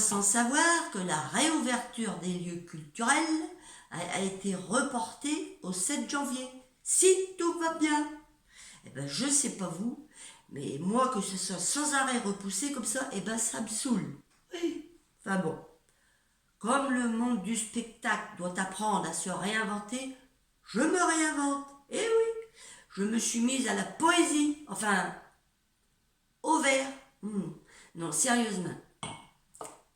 sans savoir que la réouverture des lieux culturels a été reportée au 7 janvier. Si tout va bien. Eh ben, je sais pas vous, mais moi, que ce soit sans arrêt repoussé comme ça, eh ben, ça me saoule. Oui. Enfin bon. Comme le monde du spectacle doit apprendre à se réinventer, je me réinvente. Eh oui, je me suis mise à la poésie, enfin, au vers. Non, sérieusement,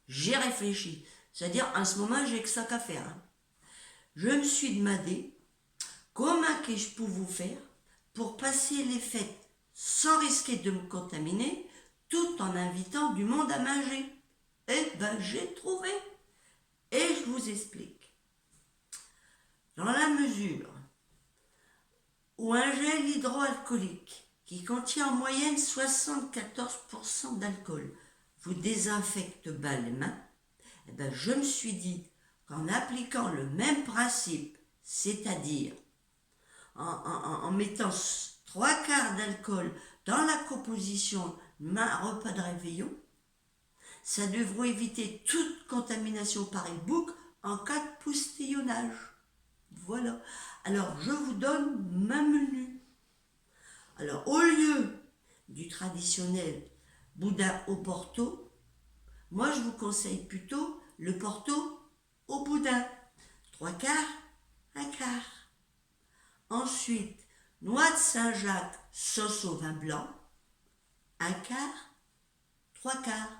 j'ai réfléchi. C'est-à-dire, en ce moment, j'ai que ça qu'à faire. Je me suis demandé comment que je peux vous faire pour passer les fêtes sans risquer de me contaminer, tout en invitant du monde à manger. Eh ben, j'ai trouvé. Et je vous explique. Dans la mesure où un gel hydroalcoolique qui contient en moyenne 74% d'alcool vous désinfecte bien les mains, eh ben je me suis dit qu'en appliquant le même principe, c'est-à-dire en mettant 3/4 d'alcool dans la composition d'un repas de réveillon, ça devrait éviter toute contamination par e-book en cas de postillonnage. Voilà. Alors, je vous donne ma menu. Alors, au lieu du traditionnel boudin au Porto, moi, je vous conseille plutôt le Porto au boudin. 3/4, 1/4. Ensuite, noix de Saint-Jacques, sauce au vin blanc, 1/4, 3/4.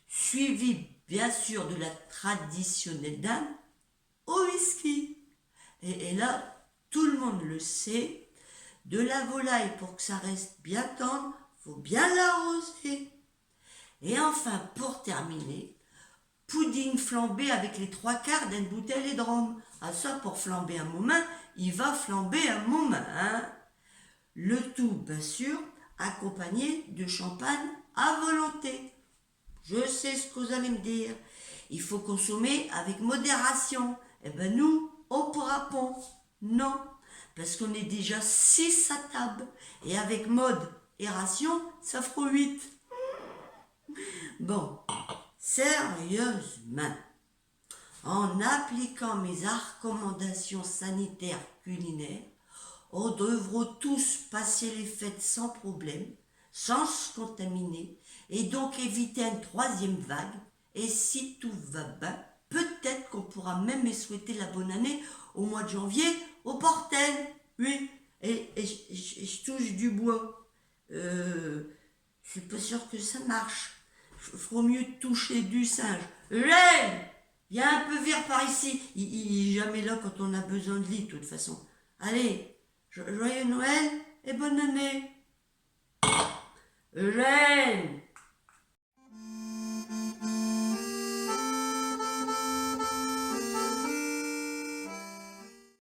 Suivi, bien sûr, de la traditionnelle dame au whisky. Et là, tout le monde le sait, de la volaille pour que ça reste bien tendre, faut bien l'arroser. Et enfin, pour terminer, pudding flambé avec les 3/4 d'une bouteille de rhum. Ah ça, pour flamber un moment, il va flamber un moment. Hein. Le tout, bien sûr, accompagné de champagne à volonté. Je sais ce que vous allez me dire. Il faut consommer avec modération. Eh ben nous, on ne pourra pas. Non, parce qu'on est déjà 6 à table. Et avec mode et ration, ça fera 8. Bon, sérieusement, en appliquant mes recommandations sanitaires culinaires, on devra tous passer les fêtes sans problème, sans se contaminer, et donc éviter une 3e vague. Et si tout va bien, peut-être qu'on pourra même souhaiter la bonne année au mois de janvier au Portel. Oui, et je touche du bois. Je suis pas sûr que ça marche. Faut mieux toucher du singe. Eugène, il y a un peu vert par ici. Il est jamais là quand on a besoin de lui, de toute façon. Allez, joyeux Noël et bonne année. Eugène.